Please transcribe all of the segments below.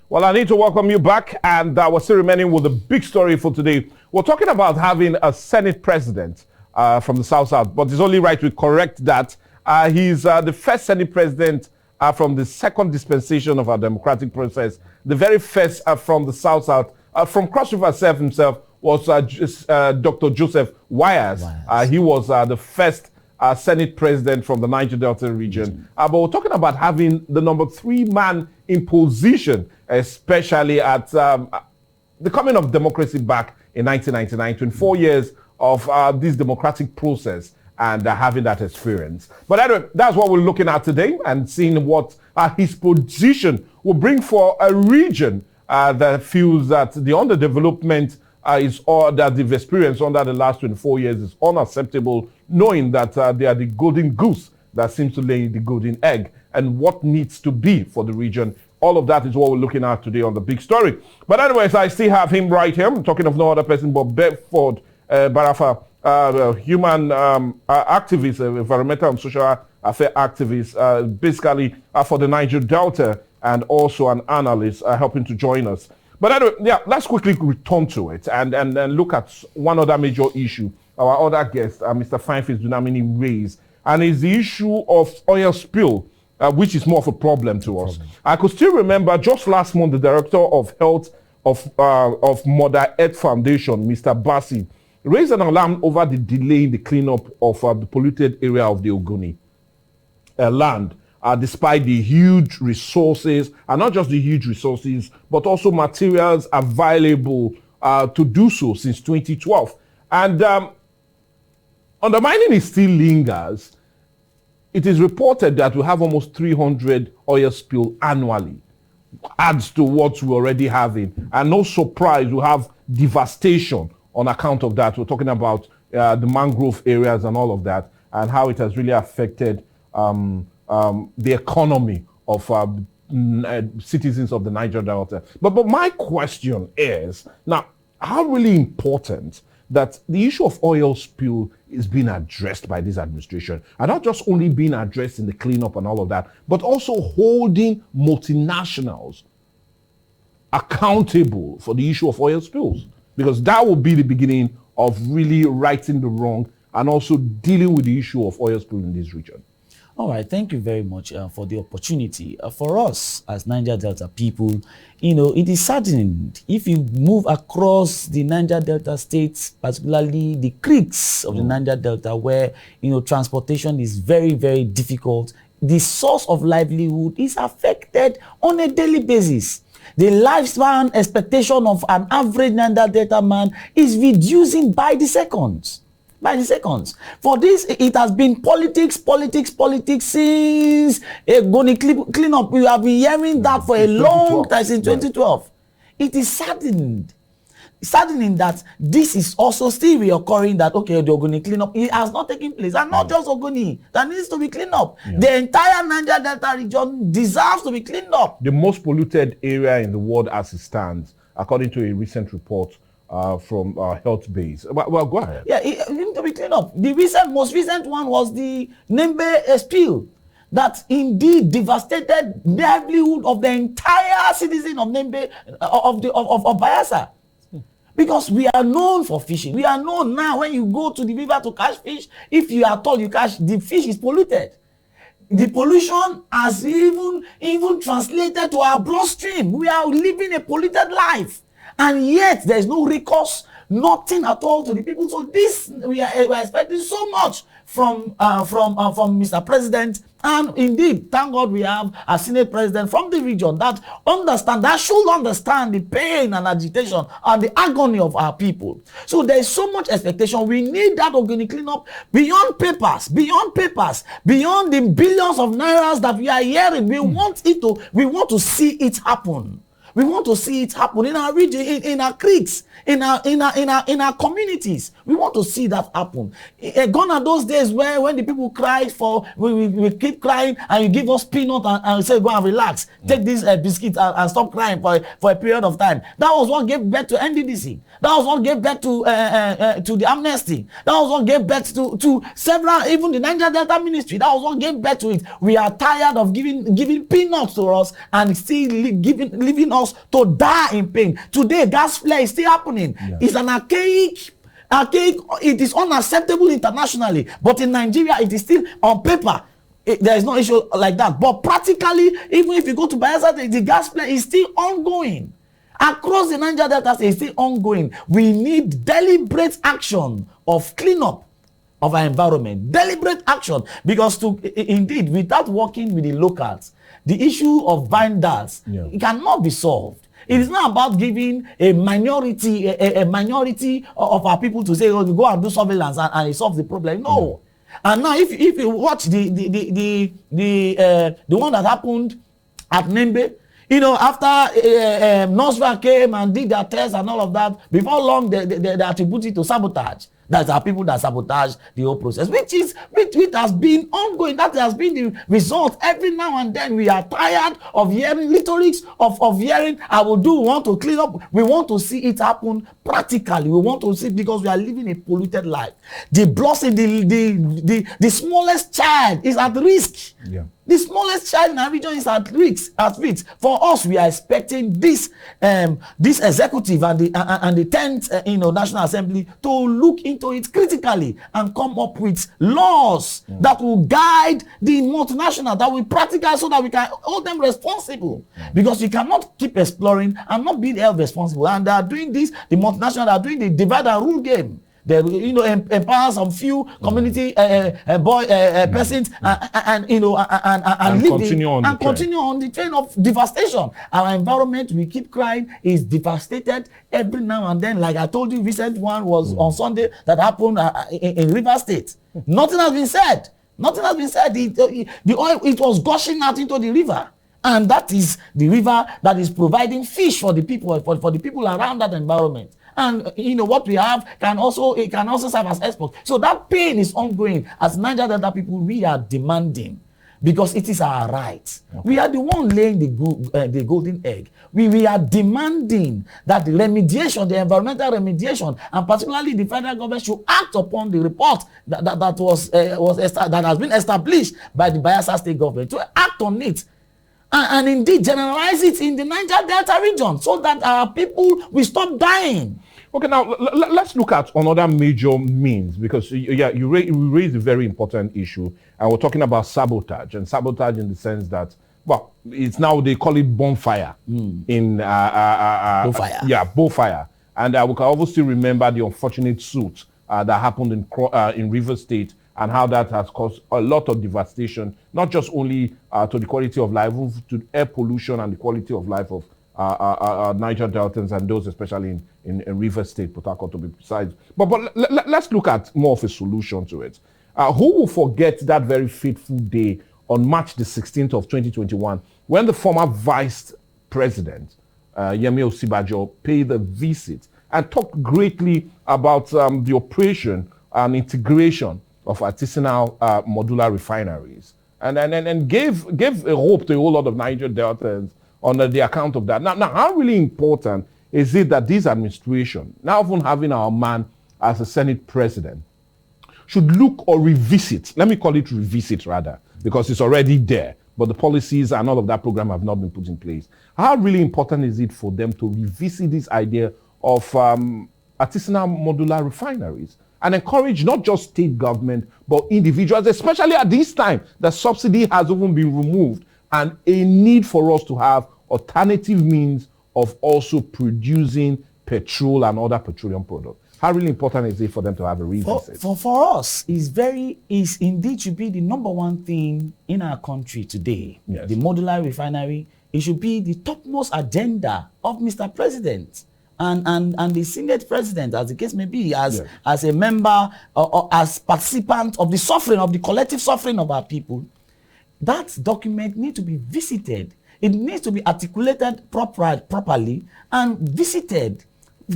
Well, I need to welcome you back, and we're still remaining with the big story for today. We're talking about having a Senate president from the South, but it's only right we correct that. He's the first Senate president from the second dispensation of our democratic process, the very first from the South. From Cross River himself was Dr. Joseph Wires. He was the first Senate president from the Niger Delta region. But we're talking about having the number 3 man in position, especially at the coming of democracy back in 1999, 24 years of this democratic process and having that experience. But anyway, that's what we're looking at today and seeing what his position will bring for a region that feels that the underdevelopment is all that they've experienced under the last 24 years is unacceptable, knowing that they are the golden goose that seems to lay the golden egg, and what needs to be for the region. All of that is what we're looking at today on the big story. But anyways, I still have him right here. I'm talking of no other person but Bedford Barafa, human activist, environmental and social affairs activist, basically for the Niger Delta, and also an analyst helping to join us. But anyway, yeah, let's quickly return to it and look at one other major issue our other guest, Mr. Fineface Dunamini, raised, and it's the issue of oil spill, which is more of a problem to us. I could still remember just last month, the director of health of Mother Earth Foundation, Mr. Bassi, raised an alarm over the delay in the cleanup of the polluted area of the Ogoni land. Despite the huge resources, and not just the huge resources, but also materials available to do so since 2012. And undermining it still lingers. It is reported that we have almost 300 oil spill annually. Adds to what we're already having. And no surprise, we have devastation on account of that. We're talking about the mangrove areas and all of that, and how it has really affected the economy of citizens of the Niger Delta. But my question is, now, how really important that the issue of oil spill is being addressed by this administration, and not just only being addressed in the cleanup and all of that, but also holding multinationals accountable for the issue of oil spills, because that will be the beginning of really righting the wrong and also dealing with the issue of oil spill in this region. All right, thank you very much for the opportunity. For us as Niger Delta people, it is saddened if you move across the Niger Delta states, particularly the creeks of the Niger Delta, where transportation is very, very difficult. The source of livelihood is affected on a daily basis. The lifespan expectation of an average Niger Delta man is reducing by the seconds. For this, it has been politics since a Goni cleanup. We have been hearing that for a long time, since 2012. It is saddening that this is also still reoccurring, that, okay, the Ogoni cleanup, it has not taken place. And not just Ogoni, that needs to be cleaned up. Yeah. The entire Niger Delta region deserves to be cleaned up. The most polluted area in the world as it stands, according to a recent report from Health Base. Well, go ahead. Yeah, it needs to be cleaned up. The most recent one was the Nembe spill that indeed devastated the livelihood of the entire citizen of Nembe, of Bayelsa. Because we are known for fishing. We are known now, when you go to the river to catch fish, if you are told you catch, the fish is polluted. The pollution has even translated to our bloodstream. We are living a polluted life. And yet, there is no recourse, nothing at all to the people. So this, we are expecting so much from Mr. President. And indeed, thank God we have a Senate president from the region that should understand the pain and agitation and the agony of our people. So there is so much expectation. We need that organic cleanup beyond papers, beyond the billions of nairas that we are hearing. We want to see it happen. We want to see it happen in our region, in our creeks, in our communities. We want to see that happen. Gone are those days where when the people cry we keep crying and you give us peanut and say, go and relax. Take this biscuit and stop crying for a period of time. That was what gave birth to NDDC. That was what gave birth to the amnesty. That was what gave birth to several, even the Niger Delta Ministry. That was what gave birth to it. We are tired of giving peanuts to us and still leaving us us to die in pain. Today, gas flare is still happening. Yeah. It's an archaic, it is unacceptable internationally, but in Nigeria, it is still on paper. There is no issue like that. But practically, even if you go to Bayelsa, the gas flare is still ongoing. Across the Niger Delta, it's still ongoing. We need deliberate action of cleanup of our environment. Deliberate action. Because indeed, without working with the locals, the issue of vendors it cannot be solved. It is not about giving a minority of our people to say, oh, go and do surveillance and it solves the problem. No. And now, if you watch the one that happened at Nembe, you know, after NOSVA came and did their tests and all of that, before long they attribute it to sabotage. That's our people that sabotage the whole process, which has been ongoing. That has been the result. Every now and then we are tired of hearing rhetorics, of hearing, I will do, we want to clean up. We want to see it happen practically. We want to see it because we are living a polluted life. The blossom, the smallest child is at risk. Yeah. The smallest child in our region is at risk. For us, we are expecting this executive and the 10th National Assembly to look into it critically and come up with laws that will guide the multinational, that will practical, so that we can hold them responsible. Because you cannot keep exploring and not be held responsible. And they are doing this, the multinational are doing the divide and rule game. They empower some few community persons and continue on the train of devastation. Our environment, we keep crying, is devastated every now and then. Like I told you, recent one was on Sunday that happened in River State. Nothing has been said. Nothing has been said. The oil, it was gushing out into the river. And that is the river that is providing fish for the people, for the people around that environment. And what we have can also serve as export. So that pain is ongoing. As Niger Delta people, we are demanding, because it is our right. Okay. We are the one laying the golden egg. We are demanding that the remediation, the environmental remediation, and particularly the federal government should act upon the report that has been established by the Bayelsa State government, to act on it. And indeed generalize it in the Niger Delta region, so that our people will stop dying. Okay, now let's look at another major means, because you raised a very important issue, and we're talking about sabotage, and sabotage in the sense that, well, it's now they call it bonfire in bonfire. Bonfire, and we can obviously remember the unfortunate suit that happened in River State, and how that has caused a lot of devastation, not just only to the quality of life, to air pollution and the quality of life of Niger Deltans, and those especially in River State, Port Harcourt to be precise. But let's look at more of a solution to it. Who will forget that very fateful day on March the 16th of 2021, when the former Vice President, Yemi Osinbajo, paid a visit and talked greatly about the operation and integration of artisanal modular refineries, and gave a hope to a whole lot of Niger Deltans on the account of that. Now, how really important is it that this administration, now even having our man as a Senate president, should look or revisit, let me call it revisit rather, because it's already there, but the policies and all of that program have not been put in place. How really important is it for them to revisit this idea of artisanal modular refineries, and encourage not just state government, but individuals, especially at this time that subsidy has even been removed, and a need for us to have alternative means of also producing petrol and other petroleum products? How really important is it for them to have a revisit? For us, is indeed should be the number one thing in our country today. Yes. The modular refinery, it should be the topmost agenda of Mr. President. And the Senate president, as the case may be, as a member or as participant of the suffering, of the collective suffering of our people, that document needs to be visited. It needs to be articulated properly and visited,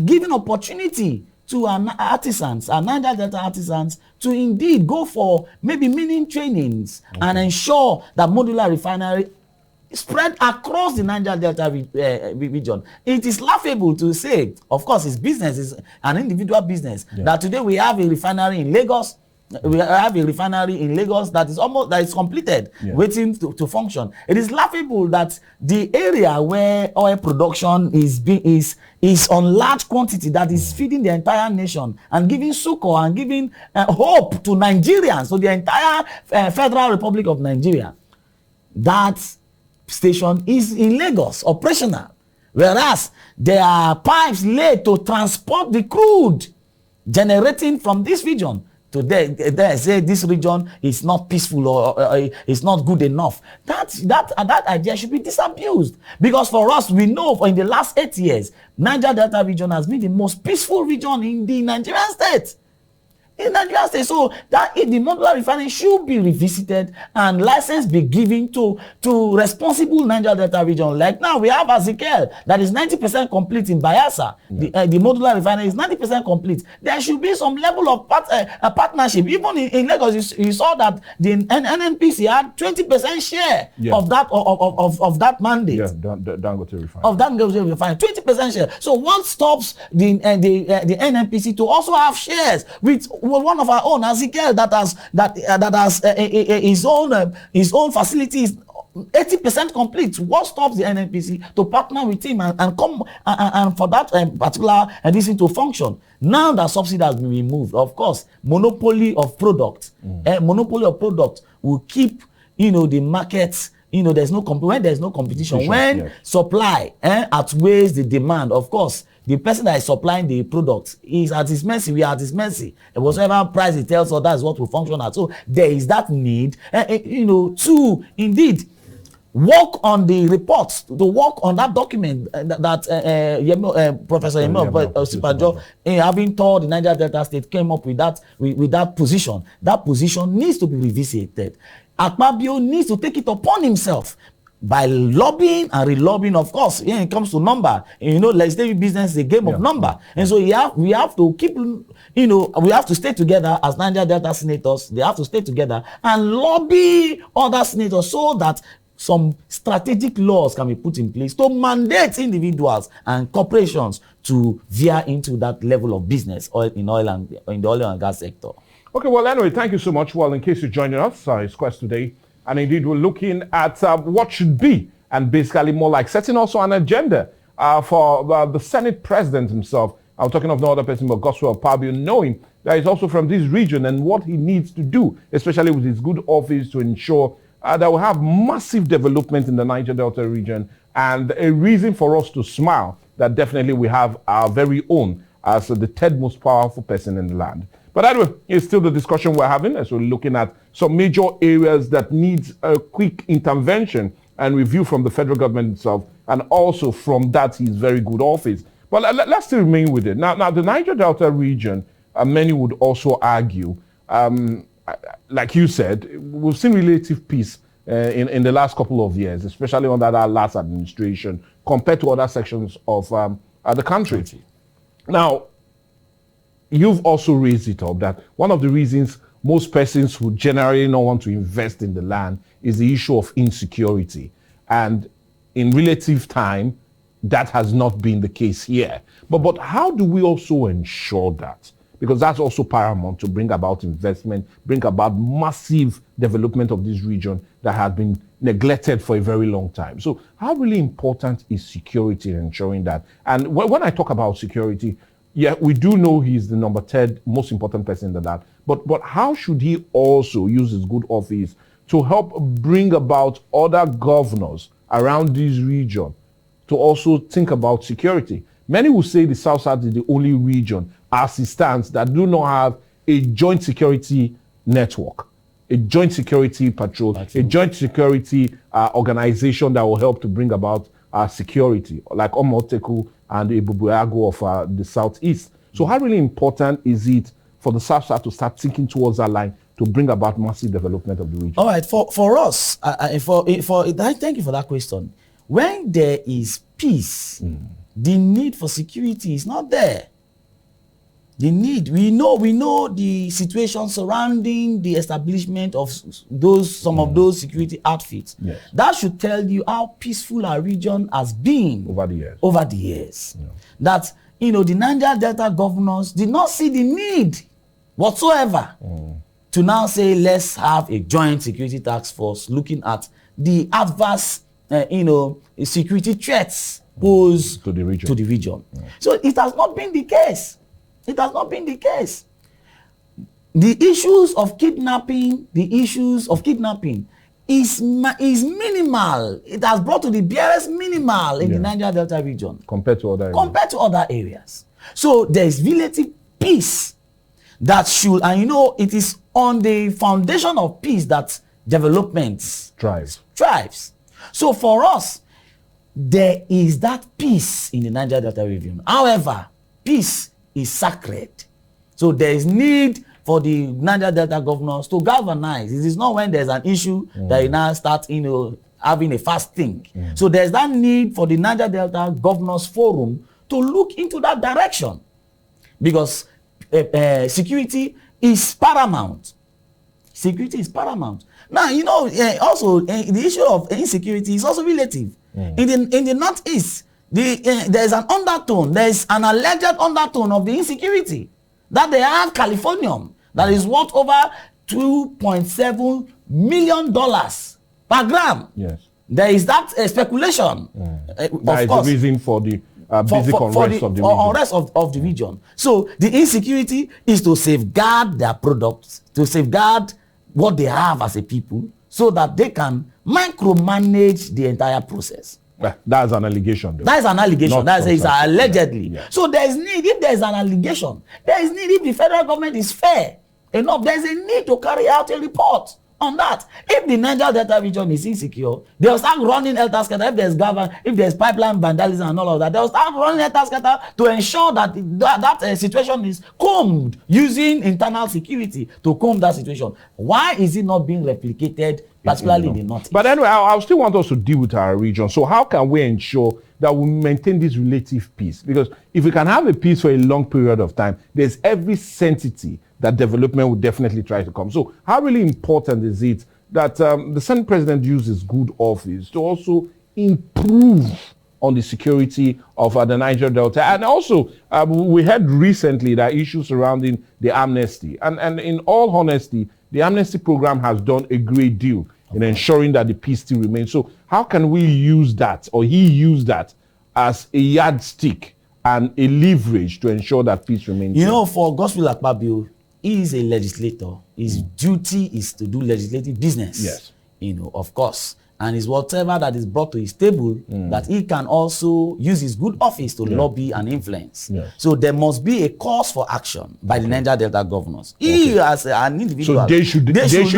giving opportunity to our artisans, our Niger Delta artisans, to indeed go for maybe meaning trainings and ensure that modular refinery spread across the Niger Delta region. It is laughable to say, of course, it's business, it's an individual business, that today we have a refinery in Lagos, We have a refinery in Lagos that is completed, waiting to function. It is laughable that the area where oil production is on large quantity, that is feeding the entire nation and giving succor and giving hope to Nigerians, to the entire Federal Republic of Nigeria. That station is in Lagos, operational, whereas there are pipes laid to transport the crude generating from this region to they say this region is not peaceful or it's not good enough. That idea should be disabused, because for us, we know in the last 8 years, Niger Delta region has been the most peaceful region in the Nigerian state. So that if the modular refinery should be revisited and license be given to responsible Niger Delta region. Like now we have Ezekiel that is 90% complete in Bayelsa. The modular refinery is 90% complete. There should be some level of partnership. Even in Lagos, you saw that the NNPC had 20% share of that mandate. Yeah, Dangote refinery. Of Dangote refinery, 20% share. So what stops the NNPC to also have shares with one of our own, Ezekiel, that has his own facilities 80% complete? What stops the NNPC to partner with him and come and for that particular edition to function? Now that subsidy has been removed, of course, monopoly of product will keep the markets. There's no when there's no competition, when supply outweighs the demand, of course, the person that is supplying the product is at his mercy. We are at his mercy. And whatever price he tells us, that's what will function at. So there is that need, to indeed work on the reports, to work on that document that Professor Yemi Osibanjo, having told the Niger Delta State, came up with that position. That position needs to be revisited. Akpabio needs to take it upon himself by lobbying and re-lobbying. Of course, when it comes to number, legislative business is a game of number. And so we have to keep, we have to stay together as Niger Delta senators. They have to stay together and lobby other senators so that some strategic laws can be put in place to mandate individuals and corporations to veer into that level of business in the oil and gas sector. Okay, well, anyway, thank you so much. Well, in case you're joining us, it's Quest today. And indeed, we're looking at what should be, and basically more like setting also an agenda for the Senate President himself. I'm talking of no other person but Gospel Akpabio, knowing that he's also from this region and what he needs to do, especially with his good office, to ensure that we'll have massive development in the Niger Delta region, and a reason for us to smile that definitely we have our very own as the third most powerful person in the land. But anyway, it's still the discussion we're having as we're looking at some major areas that needs a quick intervention and review from the federal government itself, and also from that his very good office. But let's still remain with it. Now the Niger Delta region, many would also argue, like you said, we've seen relative peace in the last couple of years, especially under that last administration, compared to other sections of the country. Now, you've also raised it up that one of the reasons most persons would generally not want to invest in the land is the issue of insecurity. And in relative time, that has not been the case here. But how do we also ensure that? Because that's also paramount to bring about investment, bring about massive development of this region that has been neglected for a very long time. So how really important is security in ensuring that? And when I talk about security, yeah, we do know he's the number 3rd most important person in the land. But how should he also use his good office to help bring about other governors around this region to also think about security? Many will say the South-South is the only region, as it stands, that do not have a joint security network, a joint security patrol, a joint security organization that will help to bring about security, like Omoteku and Ebubuago of the Southeast. So how really important is it for the South-South to start thinking towards that line to bring about massive development of the region? All right, for us, thank you for that question. When there is peace, the need for security is not there. The need, we know the situation surrounding the establishment of some of those security outfits. Yes. That should tell you how peaceful our region has been over the years. Yeah. That the Niger Delta governors did not see the need whatsoever to now say, let's have a joint security task force looking at the adverse, security threats posed to the region. Yeah. So it has not been the case. It has not been the case. The issues of kidnapping is minimal. It has brought to the barest minimal in the Niger Delta region compared to other areas. So there is relative peace that should, and it is on the foundation of peace that development thrives. So for us, there is that peace in the Niger Delta region. However, peace is sacred. So there is need for the Niger Delta governors to galvanize. It is not when there's an issue that you now start, having a fast think. So there's that need for the Niger Delta Governors Forum to look into that direction, because security is paramount. Security is paramount. Now, also the issue of insecurity is also relative. In the Northeast, there's an undertone. There's an alleged undertone of the insecurity that they have californium that is worth over $2.7 million per gram. Yes. There is that speculation. That is the reason for the basic unrest of the region. So the insecurity is to safeguard their products, to safeguard what they have as a people, so that they can micromanage the entire process. That's an allegation, though. That is an allegation. That is allegedly. Yeah. So there is need, if there is an allegation, there is need, if the federal government is fair enough, there is a need to carry out a report on that. If the Niger Delta region is insecure, they'll start running helter-skelter. If there's pipeline vandalism and all of that, they'll start running helter-skelter to ensure that that situation is combed, using internal security to comb that situation. Why is it not being replicated, particularly in the North? But anyway, I still want us to deal with our region. So how can we ensure that we maintain this relative peace? Because if we can have a peace for a long period of time, there's every sanctity that development will definitely try to come. So how really important is it that the Senate President uses good office to also improve on the security of the Niger Delta? And also, we heard recently that issues surrounding the amnesty. And in all honesty, the amnesty program has done a great deal in ensuring that the peace still remains. So how can we use that, or he use that, as a yardstick and a leverage to ensure that peace remains? For Godswill Akpabio, he is a legislator. His duty is to do legislative business. Yes. Of course. And it's whatever that is brought to his table that he can also use his good office to lobby and influence. Yes. So there must be a cause for action by the Niger Delta governors. He as an individual. So they should initiate.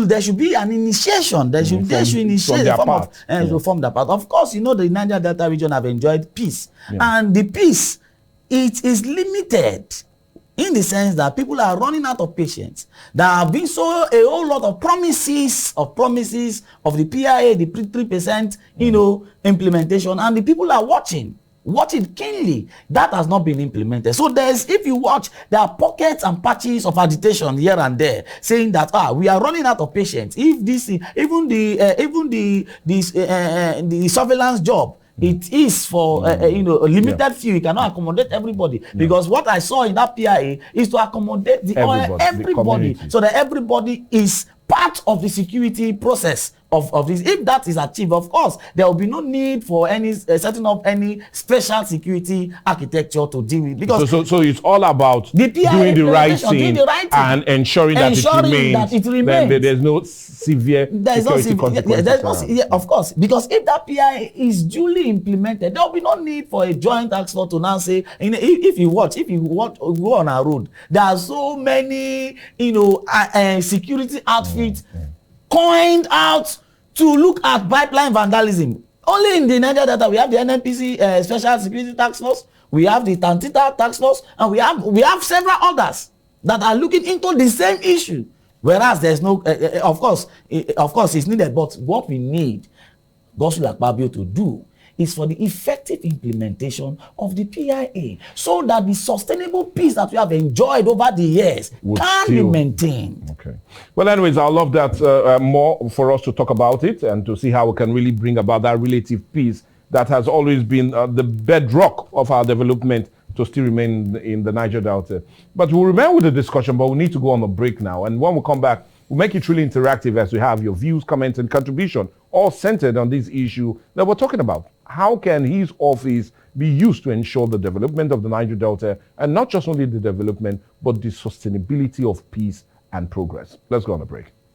There should be an initiation. They should initiate to form that part. Of course, the Niger Delta region have enjoyed peace. Yeah. And the peace, it is limited, in the sense that people are running out of patience. There have been a whole lot of promises of the PIA, the 3%, implementation, and the people are watching keenly. That has not been implemented. So if you watch, there are pockets and patches of agitation here and there, saying that we are running out of patience. If the surveillance job, it is for a limited few. You cannot accommodate everybody, because what I saw in that PIA is to accommodate everybody, so that everybody is part of the security process of this. If that is achieved, of course, there will be no need for any setting up any special security architecture to deal with. Because so it's all about doing the right thing and ensuring that it remains. Then there's no severe security consequences. Of course, because if that PI is duly implemented, there will be no need for a joint task force to now say, if you go on our road, there are so many security outfits coined out to look at pipeline vandalism. Only in the Niger Delta, we have the NNPC Special Security Task Force, we have the Tantita Task Force, and we have several others that are looking into the same issue. Whereas there's no, of course, it's needed, but what we need Godswill Akpabio to do is for the effective implementation of the PIA, so that the sustainable peace that we have enjoyed over the years can be maintained. Okay. Well, anyways, I love that more for us to talk about it and to see how we can really bring about that relative peace that has always been the bedrock of our development to still remain in the Niger Delta. But we'll remain with the discussion, but we need to go on a break now. And when we come back, we'll make it truly interactive as we have your views, comments, and contribution, all centered on this issue that we're talking about. How can his office be used to ensure the development of the Niger Delta, and not just only the development, but the sustainability of peace and progress? Let's go on a break.